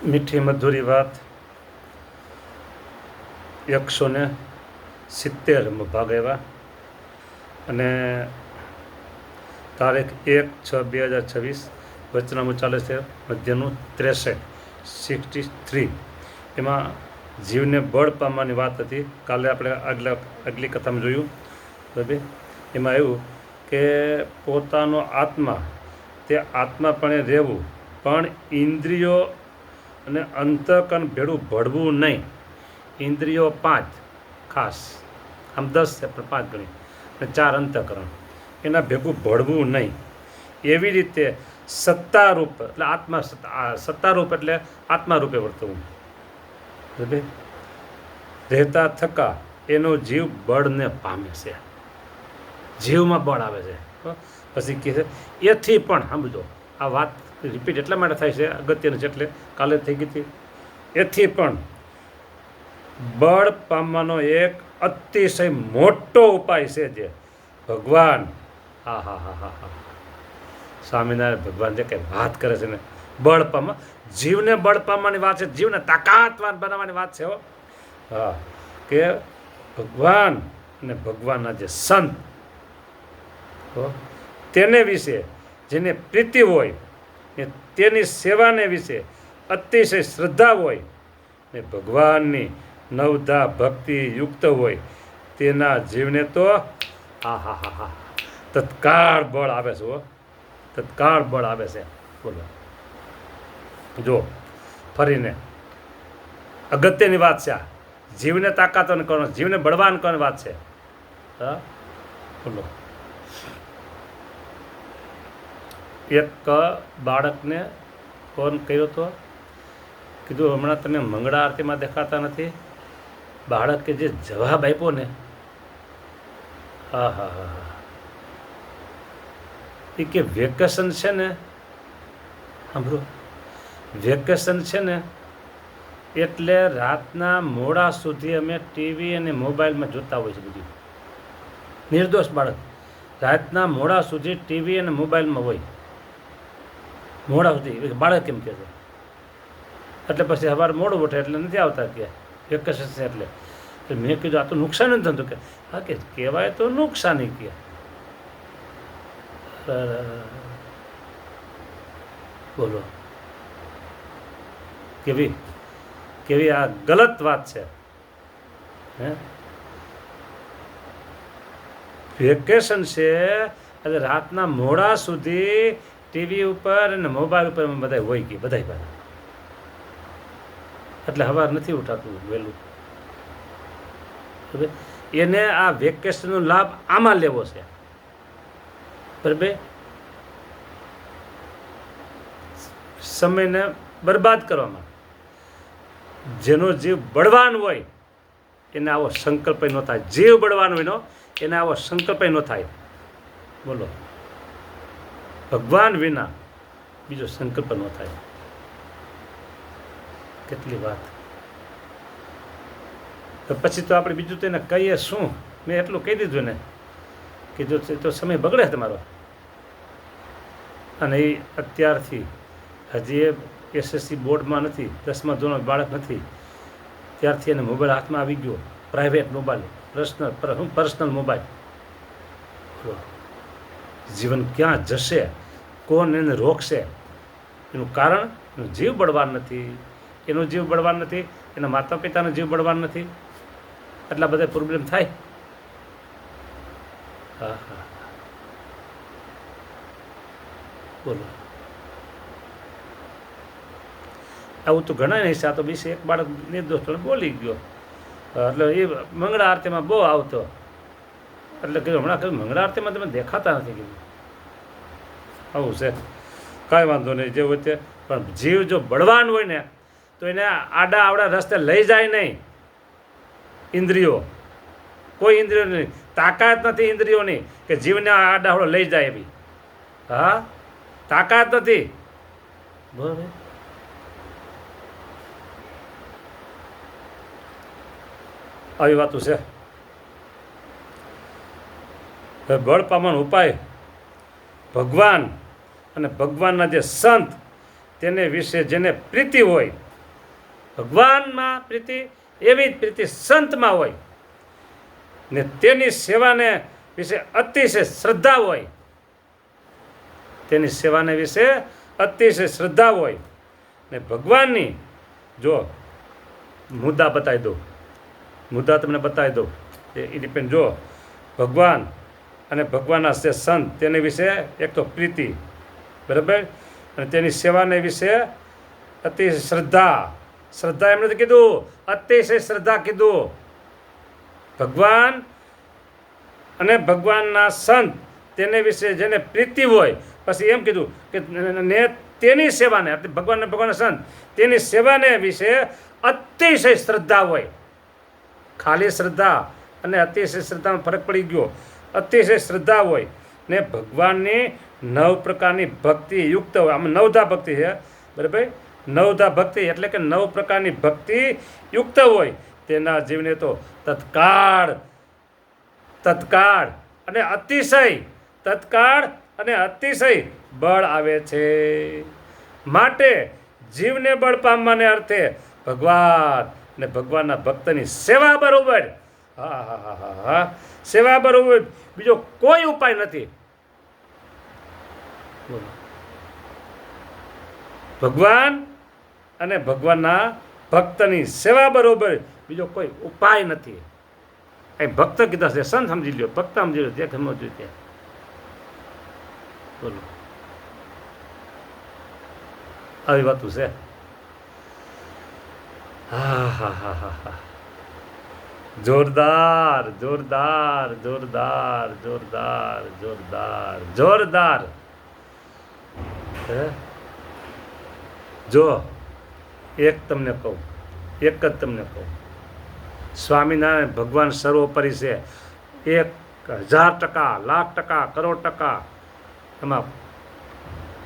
મીઠી મધુરી વાત 170 ભાગ આવ્યા અને તારીખ 1/6/2026 વચનામું ચાલે છે મધ્યનું 63 એમાં જીવને બળ પામવાની વાત હતી. કાલે આપણે આગલી કથામાં જોયું બરાબર. એમાં એવું કે પોતાનો આત્મા તે આત્માપણે રહેવું, પણ ઇન્દ્રિયો અને અંતઃકરણ ભેળું ભળવું નહીં. ઇન્દ્રિયો 5 ખાસ, આમ 10 છે પણ 5 ગણી, અને 4 અંતઃકરણ, એના ભેગું ભળવું નહીં. એવી રીતે સત્તારૂપ એટલે સત્તારૂપ એટલે આત્મા રૂપે વર્તવું બરાબર. રહેતા થકા એનો જીવ બળને પામે છે, જીવમાં બળ આવે છે. પછી કહે છે એથી પણ સમજો, આ વાત રિપીટ એટલા માટે થાય છે અગત્યનું છે, એટલે કાલે થઈ ગઈ હતી. એથી પણ બળ પામવાનો એક અતિશય મોટો ઉપાય છે જે ભગવાન સ્વામિનારાયણ ભગવાન જે કંઈ વાત કરે છે ને, બળ પામવા, જીવને બળ પામવાની વાત છે, જીવને તાકાતવાન બનાવવાની વાત છે. હા, કે ભગવાન અને ભગવાનના જે સંત તેને વિશે જેને પ્રીતિ હોય ને તેની સેવાને વિશે અતિશય શ્રદ્ધા હોય ને ભગવાનની નવધા ભક્તિ યુક્ત હોય તેના જીવને તો તત્કાળ બળ આવે છે. તત્કાળ બળ આવે છે. બોલો, જો ફરીને અગત્યની વાત છે આ. જીવને તાકાત કરવાનો, જીવને બળવાન કરવાની વાત છે. હા, બોલો. એક બાળકને ફોન કર્યો હતો, કીધું હમણાં તમે મંગળા આરતીમાં દેખાતા નથી. બાળકે જે જવાબ આપ્યો ને, એ કે વેકેશન છે ને, સાંભળો, વેકેશન છે ને એટલે રાતના મોડા સુધી અમે ટીવી અને મોબાઈલમાં જોતા હોય છે. બધું નિર્દોષ બાળક રાતના મોડા સુધી ટીવી અને મોબાઈલમાં હોય, મોડા સુધી. બાળક કેમ કહે છે? એટલે પછી સવારે મોડું ઉઠે એટલે નથી આવતા કે વેકેશન છે એટલે. મેં કીધું આ તો નુકસાન જ થતું. કે હા, કે કહેવાય તો નુકસાની કે. બોલો, કેવી આ ગલત વાત છે. હે, વેકેશન છે એટલે રાતના મોડા સુધી ટીવી ઉપર અને મોબાઈલ ઉપર બધા હોય કે બધા પાસે, એટલે સવાર નથી ઉઠાતું વહેલું. એને આ વેકેશનનો લાભ આમાં લેવો છે બરાબર. સમયને બરબાદ કરવામાં. જેનો જીવ બળવાન હોય એને આવો સંકલ્પ ન થાય. જીવ બળવાન હોય એને આવો સંકલ્પ ન થાય. બોલો, ભગવાન વિના બીજો સંકલ્પ ન થાય. કેટલી વાત. તો પછી તો આપણે બીજું તો એને કહીએ શું? મેં એટલું કહી દીધું ને, કીધું તો સમય બગડે તમારો. અને એ અત્યારથી હજી એ SSC બોર્ડમાં નથી, 10મા ધોરણનું બાળક નથી, ત્યારથી એને મોબાઈલ હાથમાં આવી ગયો. Private mobile, personal mobile. જીવન ક્યાં જશે, કોણ એને રોકશે? એનું કારણ એનું જીવ બળવાન નથી. એનો જીવ બળવાન નથી, એના માતા પિતાનો જીવ બળવાન નથી. એટલા બધા પ્રોબ્લેમ થાય. બોલો, આવું તો ઘણા નહીં. આ તો બીસે એક બાળક નિર્દોષ બોલી ગયો, એટલે એ મંગળા આરતીમાં બહુ આવતો. એટલે કીધું હમણાં કહ્યું મંગળા આરતીમાં તમે દેખાતા નથી. કીધું આવું છે, કાંઈ વાંધો નહીં, જે હોય તે. પણ જીવ જો બળવાન હોય ને તો એને આડા આવડા રસ્તે લઈ જાય નહીં. ઇન્દ્રિયો, કોઈ ઇન્દ્રિયો નહીં, તાકાત નથી ઇન્દ્રિયોની કે જીવને આડા આવડો લઈ જાય એવી. હા, તાકાત નથી. બરાબર. આવી વાતો છે. બળ પામવાનો ઉપાય ભગવાન અને ભગવાનના જે સંત તેને વિશે જેને પ્રીતિ હોય ભગવાનમાં પ્રીતિ એવી જ પ્રીતિ સંતમાં હોય ને તેની સેવાને વિશે અતિશય શ્રદ્ધા હોય, તેની સેવાને વિશે અતિશય શ્રદ્ધા હોય ને ભગવાનની જો મુદ્દા બતાવી દઉં, મુદ્દા તમને બતાવી દઉં એ ડિપેન્ડ. જો ભગવાન અને ભગવાનના જે સંત તેની વિશે એક તો પ્રીતિ, બરાબર, અને તેની સેવાને વિશે અતિશય શ્રદ્ધા. શ્રદ્ધા એમ નથી કીધું, અતિશય શ્રદ્ધા કીધું. ભગવાન અને ભગવાનના સંત તેને વિશે જેને પ્રીતિ હોય, પછી એમ કીધું કે ને તેની સેવાને, ભગવાન અને ભગવાનના સંત તેની સેવાને વિશે અતિશય શ્રદ્ધા હોય. ખાલી શ્રદ્ધા અને અતિશય શ્રદ્ધામાં ફરક પડી ગયો. અતિશય શ્રદ્ધા હોય ને ભગવાનની 9 પ્રકારની ભક્તિ યુક્ત હોય. આમાં નવધા ભક્તિ છે, બરાબર. નવધા ભક્તિ એટલે કે 9 પ્રકારની ભક્તિ યુક્ત હોય. તેના જીવને તો તત્કાળ અને અતિશય, તત્કાળ અને અતિશય બળ આવે છે. માટે જીવને બળ પામવાને અર્થે ભગવાન અને ભગવાનના ભક્તની સેવા બરોબર, હા, સેવા બરોબર બીજો કોઈ ઉપાય નથી. ભગવાન અને ભગવાનના ભક્તની સેવા બરોબર બીજો કોઈ ઉપાય નથી. અહીં ભક્ત કીધા છે, સંત સમજી લ્યો, ભક્ત સમજી લો, જે સમજવું ત્યાં. બોલો, આવી વાતું છે. હા, જોરદાર જોરદાર જોરદાર જોરદાર જોરદાર જોરદાર. જો એક તમને કહું, એક જ તમને કહું, સ્વામિનારાયણ ભગવાન સર્વોપરી છે. 1000%, લાખ ટકા, કરોડ ટકા એમાં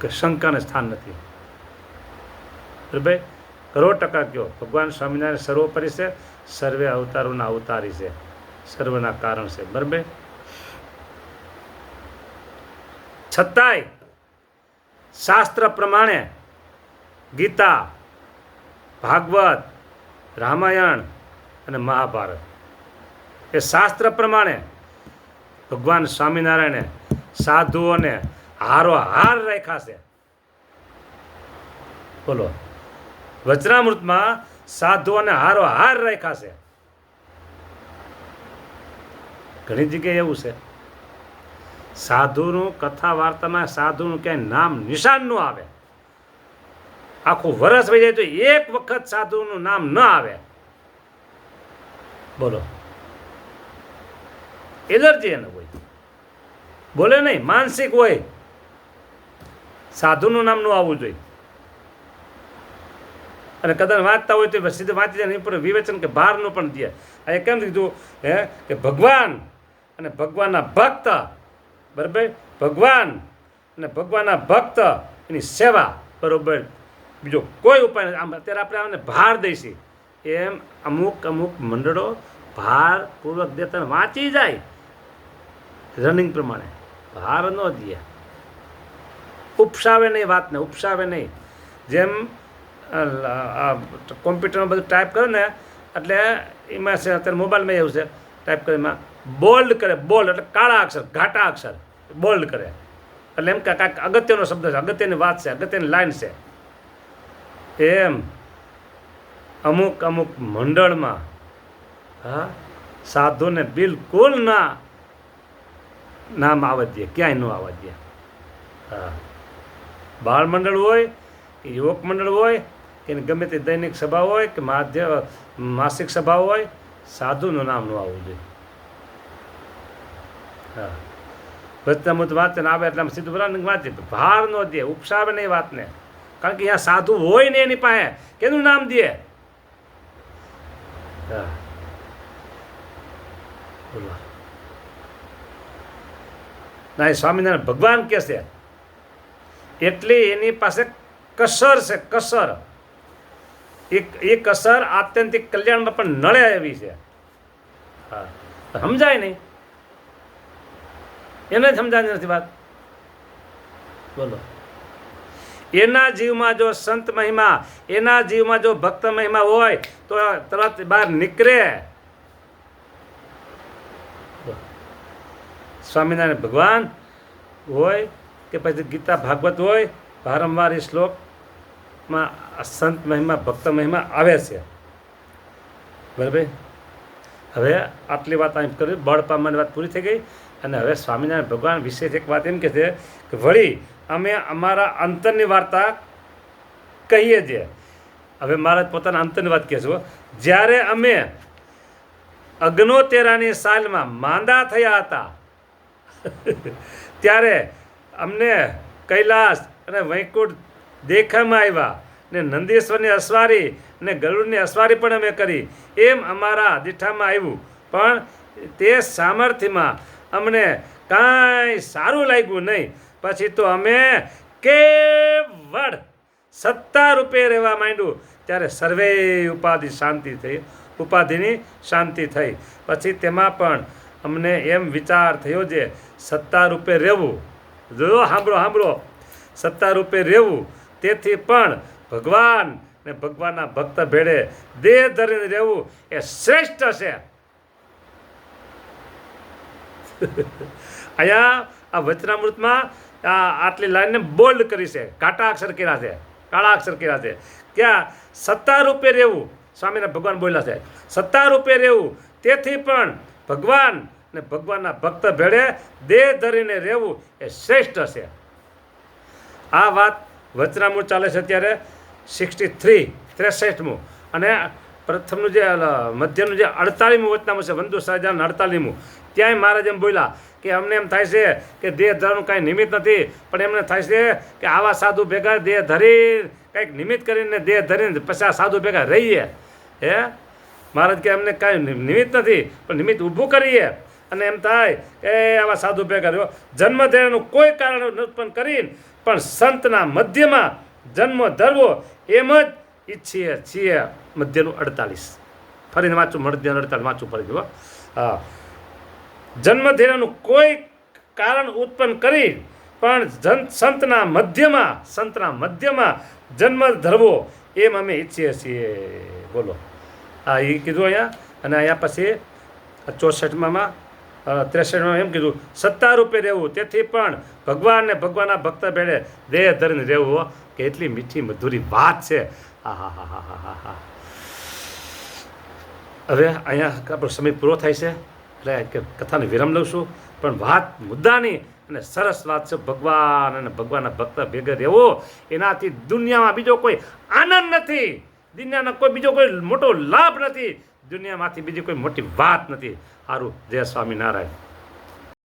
શંકાને સ્થાન નથી, બરાબર. કરોડ ટકા કયો ભગવાન સ્વામિનારાયણ સર્વોપરી છે, સર્વે અવતારોના અવતારી છે, સર્વના કારણ છે, બરાબર. છતાંય શાસ્ત્ર પ્રમાણે ગીતા, ભાગવત, રામાયણ અને મહાભારત એ શાસ્ત્ર પ્રમાણે ભગવાન સ્વામિનારાયણે સાધુઓને હારોહાર રાખ્યા છે. બોલો, વચનામૃતમાં સાધુઓને હારોહાર રાખ્યા છે. ઘણી જગ્યાએ એવું છે, સાધુનું કથા વાર્તામાં સાધુનું ક્યાંય નામ નિશાન ન આવે. આખું વરસ વહી જાય તો એક વખત સાધુનું નામ ન આવે. બોલો, એલર્જી એને હોય, બોલે નહીં, માનસિક હોય, સાધુનું નામ ન આવવું જોઈએ. અને કદાચ વાંચતા હોય તો સીધું વાંચી જાય, એની પર વિવેચન કે ભારનું પણ દે. આ કેમ કીધું કે ભગવાન અને ભગવાનના ભક્ત, બરાબર, ભગવાન અને ભગવાનના ભક્ત એની સેવા બરોબર બીજો કોઈ ઉપાય નથી. આમ અત્યારે આપણે આને ભાર દઈશી, એમ અમુક મંડળો ભારપૂર્વક દેતા વાંચી જાય રનિંગ પ્રમાણે, ભાર ન દે, ઉપસાવે નહીં વાતને, ઉપસાવે નહીં. જેમ કોમ્પ્યુટરમાં બધું ટાઈપ કરે ને, એટલે એમાં છે અત્યારે મોબાઈલમાં એવું છે, ટાઈપ કરે એમાં બોલ્ડ કરે, બોલ્ડ એટલે કાળા અક્ષર, ઘાટા અક્ષર બોલ્ડ કરે, એટલે એમ કે કાંઈક અગત્યનો શબ્દ છે, અગત્યની વાત છે, અગત્યની લાઈન છે. એમ અમુક મંડળમાં સાધુને બિલકુલ નામ આવવા દે, ક્યાંય ન આવવા દે. બાળ મંડળ હોય કે યુવક મંડળ હોય કે ગમે તે દૈનિક સભા હોય કે માસિક સભા હોય, સાધુનું નામ ન આવવું જોઈએ. વચનામૃત વાંચે ને આવે એટલે સીધું બરાબર વાંચે, ભાર ન દે, ઉપસાવે નહીં વાતને. કારણ કે અહીંયા સાધુ હોય ને એની પાસે કેનું નામ દે. ના, સ્વામિનારાયણ ભગવાન કે છે એટલી એની પાસે કસર છે, કસર. એ કસર આત્યંતિક કલ્યાણમાં પણ નળે એવી છે. સમજાય નહીં, એને જ સમજાય નથી વાત. બોલો, એના જીવમાં જો સંત મહિમા, એના જીવમાં જો ભક્ત મહિમા હોય તો તરત બહાર નીકળે. સ્વામિનારાયણ ભગવાન હોય કે પછી ગીતા ભાગવત હોય, વારંવાર એ શ્લોકમાં સંત મહિમા ભક્ત મહિમા આવે છે. બરાબર. હવે આટલી વાત અહીં કરી, બળ પામવાની વાત પૂરી થઈ ગઈ. અને હવે સ્વામિનારાયણ ભગવાન વિશે એક વાત એમ કહે છે કે વળી અમે અમારા અંતરની વાર્તા કહીએ છીએ. હવે મારા પોતાના અંતરની વાત કહે છું. જ્યારે અમે 69 સાલમાં માંદા થયા હતા ત્યારે અમને કૈલાસ અને વૈકુંઠ દેખામાં આવ્યા ને નંદીશ્વરની અસવારી ને ગરુડની અસવારી પણ અમે કરી. એમ અમારા દીઠામાં આવ્યું, પણ તે સામર્થ્યમાં અમને કાંઈ સારું લાગ્યું નહીં. પછી તો અમે કેવળ સત્તા રૂપે રહેવા માંડ્યું. ત્યારે સર્વે ઉપાધિની શાંતિ થઈ. પછી તેમાં પણ અમને એમ વિચાર થયો છે સત્તા રૂપે રહેવું, જો સાંભળો, સત્તા રૂપે રહેવું, તેથી પણ ભગવાન ને ભગવાનના ભક્ત ભેળે દેહ ધરીને રહેવું એ શ્રેષ્ઠ છે. અહીંયા આ વચનામૃતમાં આટલી લાઈનને બોલ્ડ કરી છે, કાળા અક્ષર કર્યા છે. ક્યાં સત્તા રૂપે રહેવું, સ્વામીના ભગવાન બોલ્યા છે સત્તા રૂપે રહેવું, તેથી પણ ભગવાન ને ભગવાનના ભક્ત ભેળે દેહ ધરીને રહેવું એ શ્રેષ્ઠ છે. આ વાત વચનામૃત ચાલે છે અત્યારે 63 અને પ્રથમનું જે મધ્યનું જે 48મું વચનામૃત છે, વંદુ સહજાનંદ 48મું, ત્યાંય મહારાજ એમ બોલ્યા કે અમને એમ થાય છે કે દેહ ધરવાનું કાંઈ નિમિત્ત નથી, પણ એમને થાય છે કે આવા સાધુ ભેગા દેહ ધરી કંઈક નિમિત્ત કરીને દેહ ધરીને પછી આ સાધુ ભેગા રહીએ. હે મહારાજ કે અમને કાંઈ નિમિત્ત નથી, પણ નિમિત્ત ઊભું કરીએ. અને એમ થાય કે આવા સાધુ ભેગા રહ્યો, જન્મ ધરવાનું કોઈ કારણ ઉત્પન્ન કરીને પણ સંતના મધ્યમાં જન્મ ધરવો એમ જ ઈચ્છીએ છીએ. મધ્યનું 48 ફરીને વાંચું, મધ્યનું 48 વાંચું ફરી જુઓ. હા, જન્મ ધરવાનું કોઈ કારણ ઉત્પન્ન કરી પણ સંતના મધ્યમાં જન્મ ધરવો એમ અમે ઈચ્છીએ છીએ. બોલો, હા એ કીધું અહીંયા. અને અહીંયા પછી 64માં 63માં એમ કીધું સત્તા રૂપે રહેવું, તેથી પણ ભગવાન ને ભગવાનના ભક્ત ભેળે દેહ ધરીને રહેવું. કે એટલી મીઠી મધુરી વાત છે. હા. હવે અહીંયા આપણો સમય પૂરો થાય છે એટલે કથાને વિરામ લઉં છું, પણ વાત મુદ્દાની અને સરસ વાત છે. ભગવાન અને ભગવાનના ભક્ત ભેગા રહેવો એનાથી દુનિયામાં બીજો કોઈ આનંદ નથી, દુનિયાનો બીજો કોઈ મોટો લાભ નથી, દુનિયામાંથી બીજી કોઈ મોટી વાત નથી. સારું, જય સ્વામિનારાયણ.